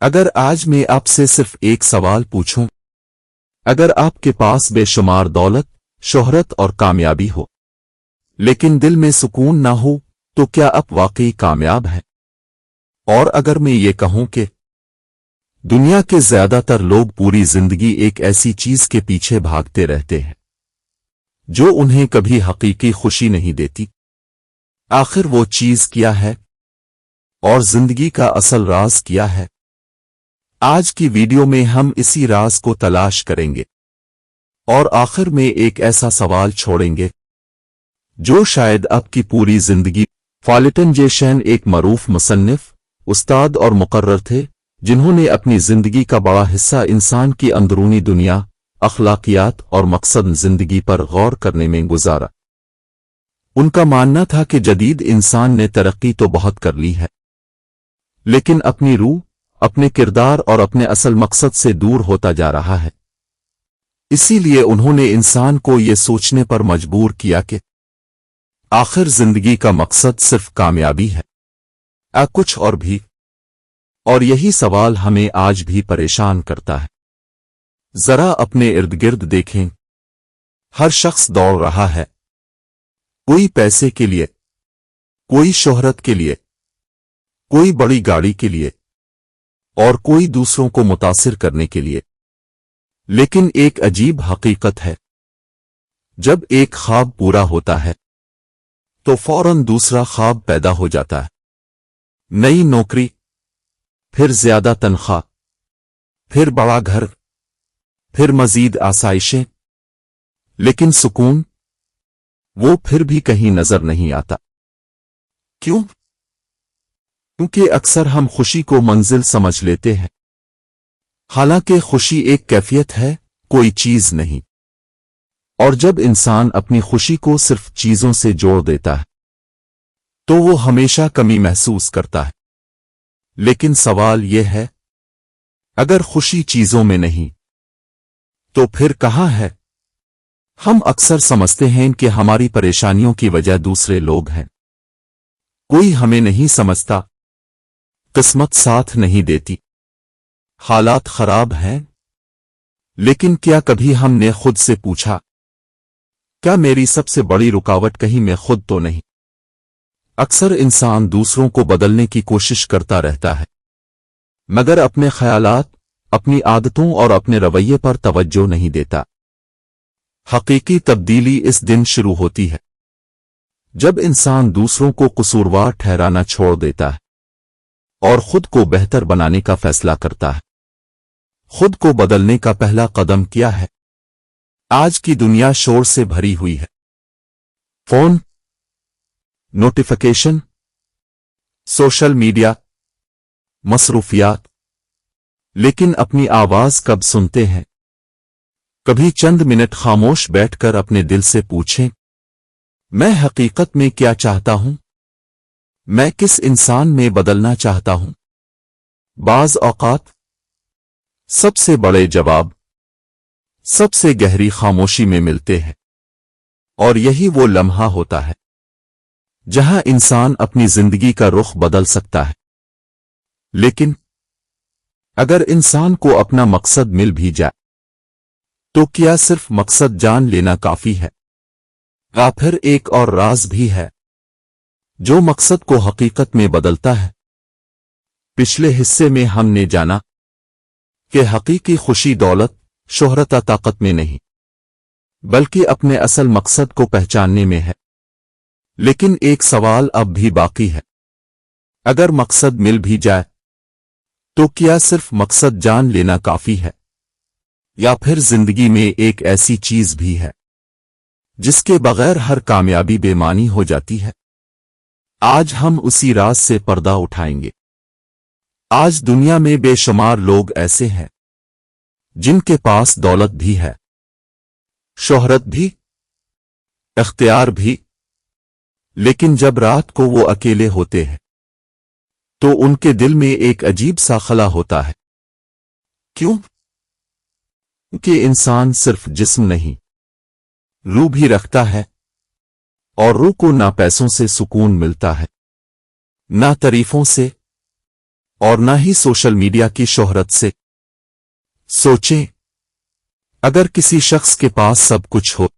اگر آج میں آپ سے صرف ایک سوال پوچھوں، اگر آپ کے پاس بے شمار دولت، شہرت اور کامیابی ہو، لیکن دل میں سکون نہ ہو، تو کیا آپ واقعی کامیاب ہیں؟ اور اگر میں یہ کہوں کہ دنیا کے زیادہ تر لوگ پوری زندگی ایک ایسی چیز کے پیچھے بھاگتے رہتے ہیں جو انہیں کبھی حقیقی خوشی نہیں دیتی، آخر وہ چیز کیا ہے؟ اور زندگی کا اصل راز کیا ہے؟ آج کی ویڈیو میں ہم اسی راز کو تلاش کریں گے، اور آخر میں ایک ایسا سوال چھوڑیں گے جو شاید آپ کی پوری زندگی۔ فالٹن جے شین ایک معروف مصنف، استاد اور مقرر تھے جنہوں نے اپنی زندگی کا بڑا حصہ انسان کی اندرونی دنیا، اخلاقیات اور مقصد زندگی پر غور کرنے میں گزارا۔ ان کا ماننا تھا کہ جدید انسان نے ترقی تو بہت کر لی ہے، لیکن اپنی روح، اپنے کردار اور اپنے اصل مقصد سے دور ہوتا جا رہا ہے۔ اسی لیے انہوں نے انسان کو یہ سوچنے پر مجبور کیا کہ آخر زندگی کا مقصد صرف کامیابی ہے یا کچھ اور بھی؟ اور یہی سوال ہمیں آج بھی پریشان کرتا ہے۔ ذرا اپنے ارد گرد دیکھیں، ہر شخص دوڑ رہا ہے، کوئی پیسے کے لیے، کوئی شہرت کے لیے، کوئی بڑی گاڑی کے لیے، اور کوئی دوسروں کو متاثر کرنے کے لیے۔ لیکن ایک عجیب حقیقت ہے، جب ایک خواب پورا ہوتا ہے تو فوراً دوسرا خواب پیدا ہو جاتا ہے۔ نئی نوکری، پھر زیادہ تنخواہ، پھر بڑا گھر، پھر مزید آسائشیں، لیکن سکون، وہ پھر بھی کہیں نظر نہیں آتا۔ کیوں؟ کیونکہ اکثر ہم خوشی کو منزل سمجھ لیتے ہیں، حالانکہ خوشی ایک کیفیت ہے، کوئی چیز نہیں۔ اور جب انسان اپنی خوشی کو صرف چیزوں سے جوڑ دیتا ہے تو وہ ہمیشہ کمی محسوس کرتا ہے۔ لیکن سوال یہ ہے، اگر خوشی چیزوں میں نہیں تو پھر کہاں ہے؟ ہم اکثر سمجھتے ہیں کہ ہماری پریشانیوں کی وجہ دوسرے لوگ ہیں، کوئی ہمیں نہیں سمجھتا، قسمت ساتھ نہیں دیتی، حالات خراب ہیں۔ لیکن کیا کبھی ہم نے خود سے پوچھا، کیا میری سب سے بڑی رکاوٹ کہیں میں خود تو نہیں؟ اکثر انسان دوسروں کو بدلنے کی کوشش کرتا رہتا ہے، مگر اپنے خیالات، اپنی عادتوں اور اپنے رویے پر توجہ نہیں دیتا۔ حقیقی تبدیلی اس دن شروع ہوتی ہے جب انسان دوسروں کو قصوروار ٹھہرانا چھوڑ دیتا ہے اور خود کو بہتر بنانے کا فیصلہ کرتا ہے۔ خود کو بدلنے کا پہلا قدم کیا ہے؟ آج کی دنیا شور سے بھری ہوئی ہے، فون، نوٹیفیکیشن، سوشل میڈیا، مصروفیات، لیکن اپنی آواز کب سنتے ہیں؟ کبھی چند منٹ خاموش بیٹھ کر اپنے دل سے پوچھیں، میں حقیقت میں کیا چاہتا ہوں؟ میں کس انسان میں بدلنا چاہتا ہوں؟ بعض اوقات سب سے بڑے جواب سب سے گہری خاموشی میں ملتے ہیں، اور یہی وہ لمحہ ہوتا ہے جہاں انسان اپنی زندگی کا رخ بدل سکتا ہے۔ لیکن اگر انسان کو اپنا مقصد مل بھی جائے تو کیا صرف مقصد جان لینا کافی ہے؟ یا پھر ایک اور راز بھی ہے جو مقصد کو حقیقت میں بدلتا ہے؟ پچھلے حصے میں ہم نے جانا کہ حقیقی خوشی دولت، شہرت یا طاقت میں نہیں، بلکہ اپنے اصل مقصد کو پہچاننے میں ہے۔ لیکن ایک سوال اب بھی باقی ہے، اگر مقصد مل بھی جائے تو کیا صرف مقصد جان لینا کافی ہے؟ یا پھر زندگی میں ایک ایسی چیز بھی ہے جس کے بغیر ہر کامیابی بے معنی ہو جاتی ہے؟ آج ہم اسی راز سے پردہ اٹھائیں گے۔ آج دنیا میں بے شمار لوگ ایسے ہیں جن کے پاس دولت بھی ہے، شہرت بھی، اختیار بھی، لیکن جب رات کو وہ اکیلے ہوتے ہیں تو ان کے دل میں ایک عجیب سا خلا ہوتا ہے۔ کیوں؟ کہ انسان صرف جسم نہیں، روح بھی رکھتا ہے، اور روح کو نہ پیسوں سے سکون ملتا ہے، نہ تعریفوں سے، और न ही सोशल मीडिया की शोहरत से। सोचें, अगर किसी शख्स के पास सब कुछ हो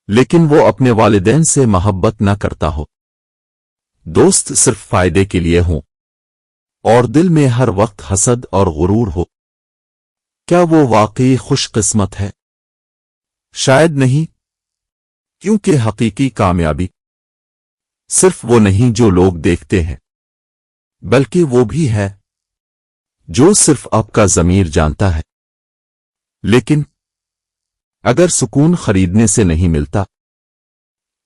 लेकिन वो अपने वालिदैन से मोहब्बत न करता हो, दोस्त सिर्फ फायदे के लिए हों और दिल में हर वक्त हसद और गुरूर हो, क्या वो वाकई खुशकिस्मत है? शायद नहीं, क्योंकि हकीकी कामयाबी सिर्फ वो नहीं जो लोग देखते हैं, बल्कि वो भी है जो सिर्फ आपका ज़मीर जानता है। लेकिन अगर सुकून खरीदने से नहीं मिलता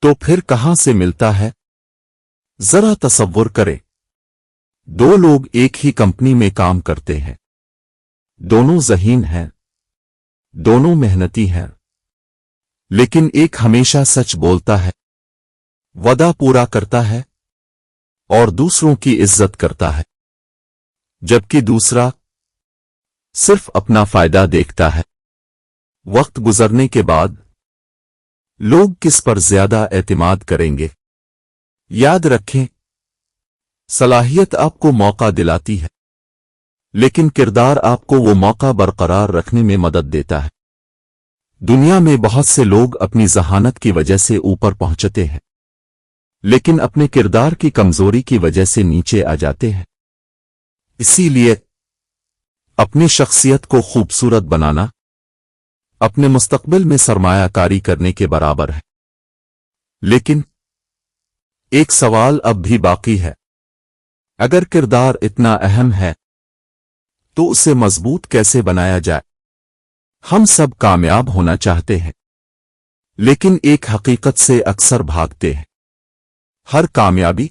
तो फिर कहां से मिलता है? जरा तसव्वुर करें, दो लोग एक ही कंपनी में काम करते हैं, दोनों ज़हीन हैं, दोनों मेहनती हैं, लेकिन एक हमेशा सच बोलता है, वादा पूरा करता है और दूसरों की इज्जत करता है, जबकि दूसरा सिर्फ अपना फायदा देखता है। वक्त गुजरने के बाद लोग किस पर ज्यादा एतमाद करेंगे? याद रखें, सलाहियत आपको मौका दिलाती है, लेकिन किरदार आपको वो मौका बरकरार रखने में मदद देता है। दुनिया में बहुत से लोग अपनी जहानत की वजह से ऊपर पहुंचते हैं, लेकिन अपने किरदार की कमजोरी की वजह से नीचे आ जाते हैं। इसीलिए अपनी शख्सियत को खूबसूरत बनाना अपने मुस्तकबिल में सरमायाकारी करने के बराबर है। लेकिन एक सवाल अब भी बाकी है, अगर किरदार इतना अहम है तो उसे मजबूत कैसे बनाया जाए? हम सब कामयाब होना चाहते हैं, लेकिन एक हकीकत से अक्सर भागते हैं। हर कामयाबी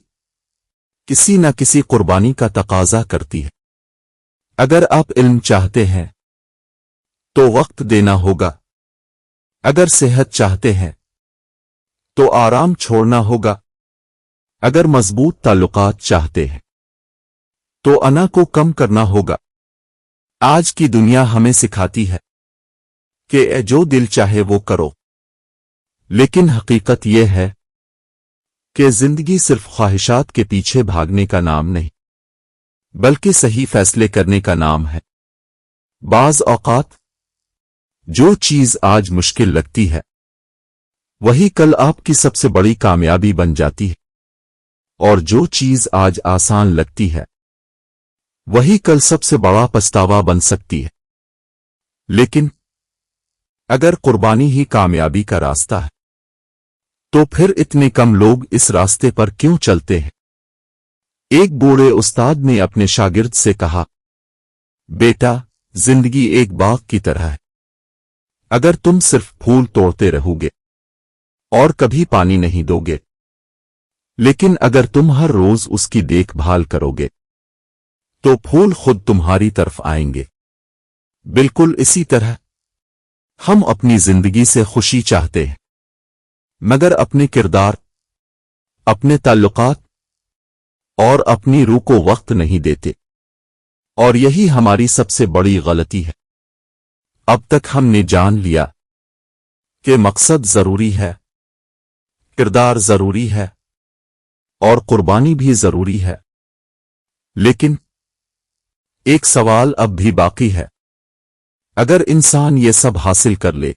किसी न किसी कुर्बानी का तकाजा करती है। अगर आप इल्म चाहते हैं तो वक्त देना होगा, अगर सेहत चाहते हैं तो आराम छोड़ना होगा, अगर मजबूत ताल्लुकात चाहते हैं तो अना को कम करना होगा। आज की दुनिया हमें सिखाती है कि जो दिल चाहे वो करो, लेकिन हकीकत यह है कि जिंदगी सिर्फ ख्वाहिशात के पीछे भागने का नाम नहीं, बल्कि सही फैसले करने का नाम है। बाज औकात जो चीज आज मुश्किल लगती है वही कल आपकी सबसे बड़ी कामयाबी बन जाती है, और जो चीज आज आसान लगती है वही कल सबसे बड़ा पछतावा बन सकती है। लेकिन अगर कुर्बानी ही कामयाबी का रास्ता है तो फिर इतने कम लोग इस रास्ते पर क्यों चलते हैं? एक बूढ़े उस्ताद ने अपने शागिर्द से कहा, बेटा, जिंदगी एक बाग की तरह है। अगर तुम सिर्फ फूल तोड़ते रहोगे और कभी पानी नहीं दोगे, लेकिन अगर तुम हर रोज उसकी देखभाल करोगे तो फूल खुद तुम्हारी तरफ आएंगे। बिल्कुल इसी तरह हम अपनी जिंदगी से खुशी चाहते हैं, मगर अपने किरदार, अपने ताल्लुकात और अपनी रूह को वक्त नहीं देते, और यही हमारी सबसे बड़ी गलती है। अब तक हमने जान लिया कि मकसद जरूरी है, किरदार जरूरी है और कुर्बानी भी जरूरी है, लेकिन एक सवाल अब भी बाकी है, अगर इंसान ये सब हासिल कर ले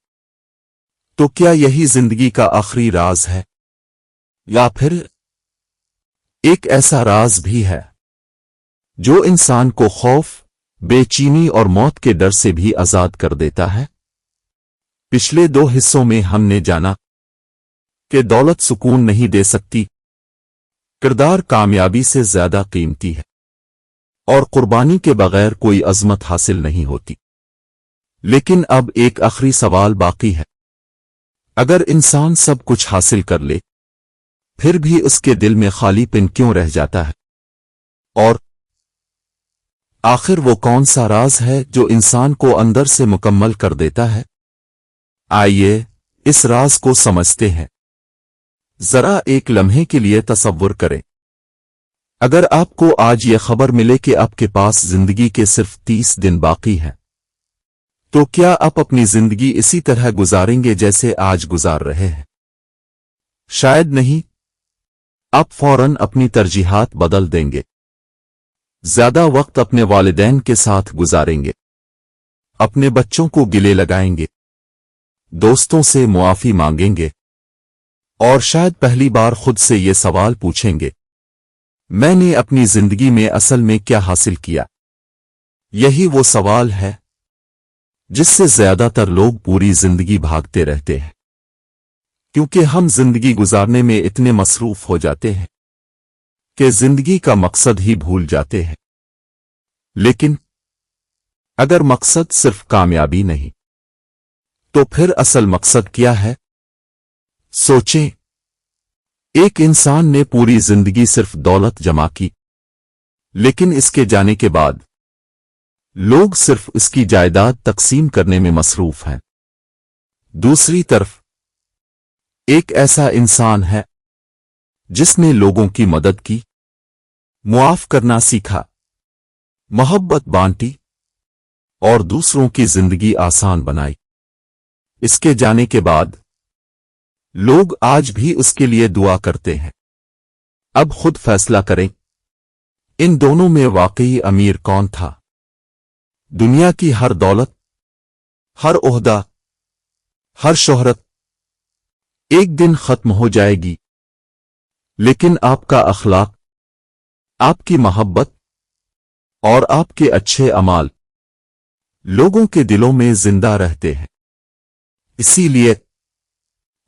तो क्या यही जिंदगी का आखिरी राज है, या फिर एक ऐसा राज भी है जो इंसान को खौफ, बेचैनी और मौत के डर से भी आजाद कर देता है? पिछले 2 हिस्सों में हमने जाना कि दौलत सुकून नहीं दे सकती, किरदार कामयाबी से ज्यादा कीमती है, और कुर्बानी के बगैर कोई अजमत हासिल नहीं होती। लेकिन अब एक आखिरी सवाल बाकी है, अगर इंसान सब कुछ हासिल कर ले फिर भी उसके दिल में खालीपन क्यों रह जाता है? और आखिर वो कौन सा राज है जो इंसान को अंदर से मुकम्मल कर देता है? आइए इस राज को समझते हैं। जरा एक लम्हे के लिए तसव्वुर करें, अगर आपको आज ये खबर मिले कि आपके पास जिंदगी के सिर्फ 30 दिन बाकी हैं, तो क्या आप अपनी जिंदगी इसी तरह गुजारेंगे जैसे आज गुजार रहे हैं? शायद नहीं, आप फौरन अपनी तरजीहात बदल देंगे। ज्यादा वक्त अपने वालिदैन के साथ गुजारेंगे, अपने बच्चों को गिले लगाएंगे, दोस्तों से मुआफी मांगेंगे और शायद पहली बार खुद से ये सवाल पूछेंगे, मैंने अपनी जिंदगी में असल में क्या हासिल किया। यही वो सवाल है जिससे ज्यादातर लोग पूरी जिंदगी भागते रहते हैं, क्योंकि हम जिंदगी गुजारने में इतने मसरूफ हो जाते हैं कि जिंदगी का मकसद ही भूल जाते हैं। लेकिन अगर मकसद सिर्फ कामयाबी नहीं, तो फिर असल मकसद क्या है? सोचें, एक इंसान ने पूरी जिंदगी सिर्फ दौलत जमा की, लेकिन इसके जाने के बाद लोग सिर्फ इसकी जायदाद तकसीम करने में मसरूफ हैं। दूसरी तरफ एक ऐसा इंसान है जिसने लोगों की मदद की, मुआफ करना सीखा, मोहब्बत बांटी और दूसरों की जिंदगी आसान बनाई। इसके जाने के बाद लोग आज भी उसके लिए दुआ करते हैं। अब खुद फैसला करें, इन दोनों में वाकई अमीर कौन था? दुनिया की हर दौलत, हर ओहदा, हर शोहरत एक दिन खत्म हो जाएगी, लेकिन आपका अखलाक, आपकी मोहब्बत और आपके अच्छे अमाल लोगों के दिलों में जिंदा रहते हैं। इसीलिए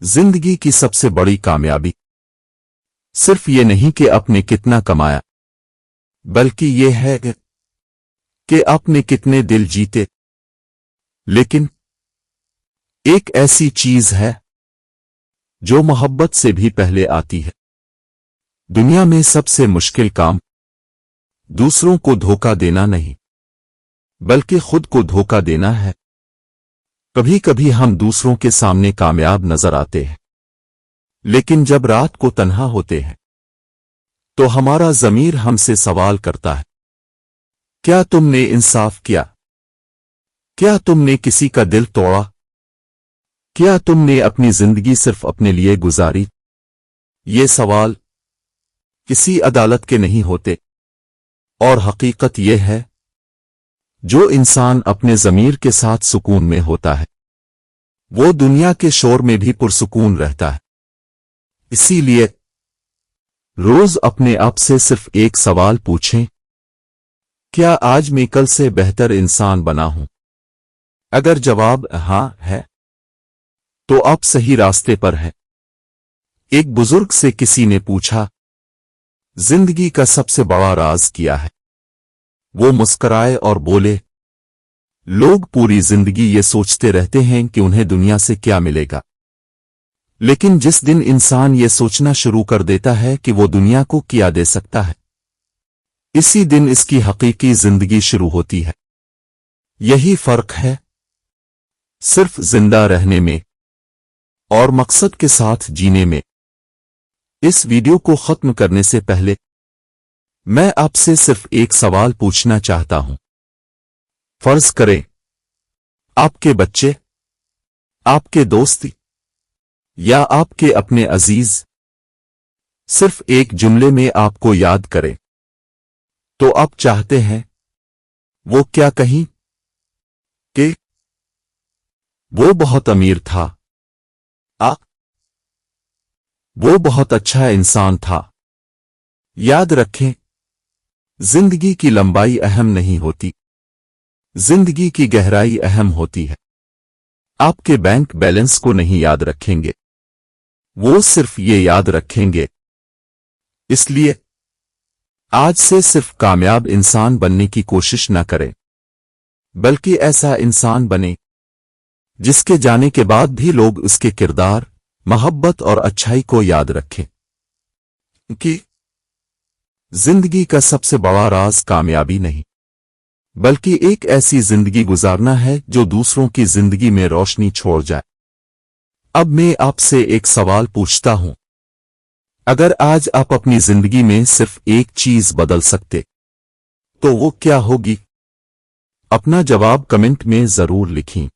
जिंदगी की सबसे बड़ी कामयाबी सिर्फ ये नहीं कि आपने कितना कमाया, बल्कि ये है कि आपने कितने दिल जीते। लेकिन एक ऐसी चीज है जो मोहब्बत से भी पहले आती है। दुनिया में सबसे मुश्किल काम दूसरों को धोखा देना नहीं, बल्कि खुद को धोखा देना है। कभी कभी हम दूसरों के सामने कामयाब नजर आते हैं, लेकिन जब रात को तन्हा होते हैं तो हमारा ज़मीर हमसे सवाल करता है, क्या तुमने इंसाफ किया? क्या तुमने किसी का दिल तोड़ा? क्या तुमने अपनी जिंदगी सिर्फ अपने लिए गुजारी? ये सवाल किसी अदालत के नहीं होते, और हकीकत यह है, जो इंसान अपने ज़मीर के साथ सुकून में होता है, वो दुनिया के शोर में भी पुरसुकून रहता है। इसीलिए रोज अपने आप से सिर्फ एक सवाल पूछें, क्या आज मैं कल से बेहतर इंसान बना हूं? अगर जवाब हां है, तो आप सही रास्ते पर हैं। एक बुजुर्ग से किसी ने पूछा, जिंदगी का सबसे बड़ा राज क्या है? वो मुस्कराए और बोले, लोग पूरी जिंदगी ये सोचते रहते हैं कि उन्हें दुनिया से क्या मिलेगा, लेकिन जिस दिन इंसान ये सोचना शुरू कर देता है कि वो दुनिया को क्या दे सकता है, इसी दिन इसकी हकीकी जिंदगी शुरू होती है। यही फर्क है सिर्फ जिंदा रहने में और मकसद के साथ जीने में। इस वीडियो को खत्म करने से पहले मैं आपसे सिर्फ एक सवाल पूछना चाहता हूं। फर्ज करें आपके बच्चे, आपके दोस्त या आपके अपने अजीज सिर्फ एक जुमले में आपको याद करें, तो आप चाहते हैं वो क्या कहीं? कि वो बहुत अमीर था, वो बहुत अच्छा इंसान था। याद रखें, जिंदगी की लंबाई अहम नहीं होती, जिंदगी की गहराई अहम होती है। आपके बैंक बैलेंस को नहीं याद रखेंगे, वो सिर्फ ये याद रखेंगे। इसलिए आज से सिर्फ कामयाब इंसान बनने की कोशिश न करें, बल्कि ऐसा इंसान बने जिसके जाने के बाद भी लोग उसके किरदार, मोहब्बत और अच्छाई को याद रखें। कि जिंदगी का सबसे बड़ा राज कामयाबी नहीं, बल्कि एक ऐसी जिंदगी गुजारना है जो दूसरों की जिंदगी में रोशनी छोड़ जाए। अब मैं आपसे एक सवाल पूछता हूं, अगर आज आप अपनी जिंदगी में सिर्फ एक चीज बदल सकते, तो वो क्या होगी? अपना जवाब कमेंट में जरूर लिखें।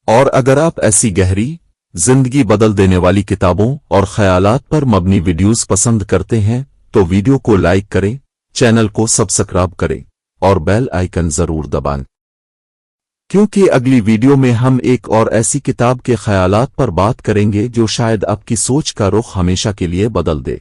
और अगर आप ऐसी गहरी, जिंदगी बदल देने वाली किताबों और ख्यालात पर मबनी वीडियोस पसंद करते हैं, तो वीडियो को लाइक करें चैनल को सब्सक्राइब करें और बेल आइकन जरूर दबाएं, क्योंकि अगली वीडियो में हम एक और ऐसी किताब के ख्यालात पर बात करेंगे जो शायद आपकी सोच का रुख हमेशा के लिए बदल दे।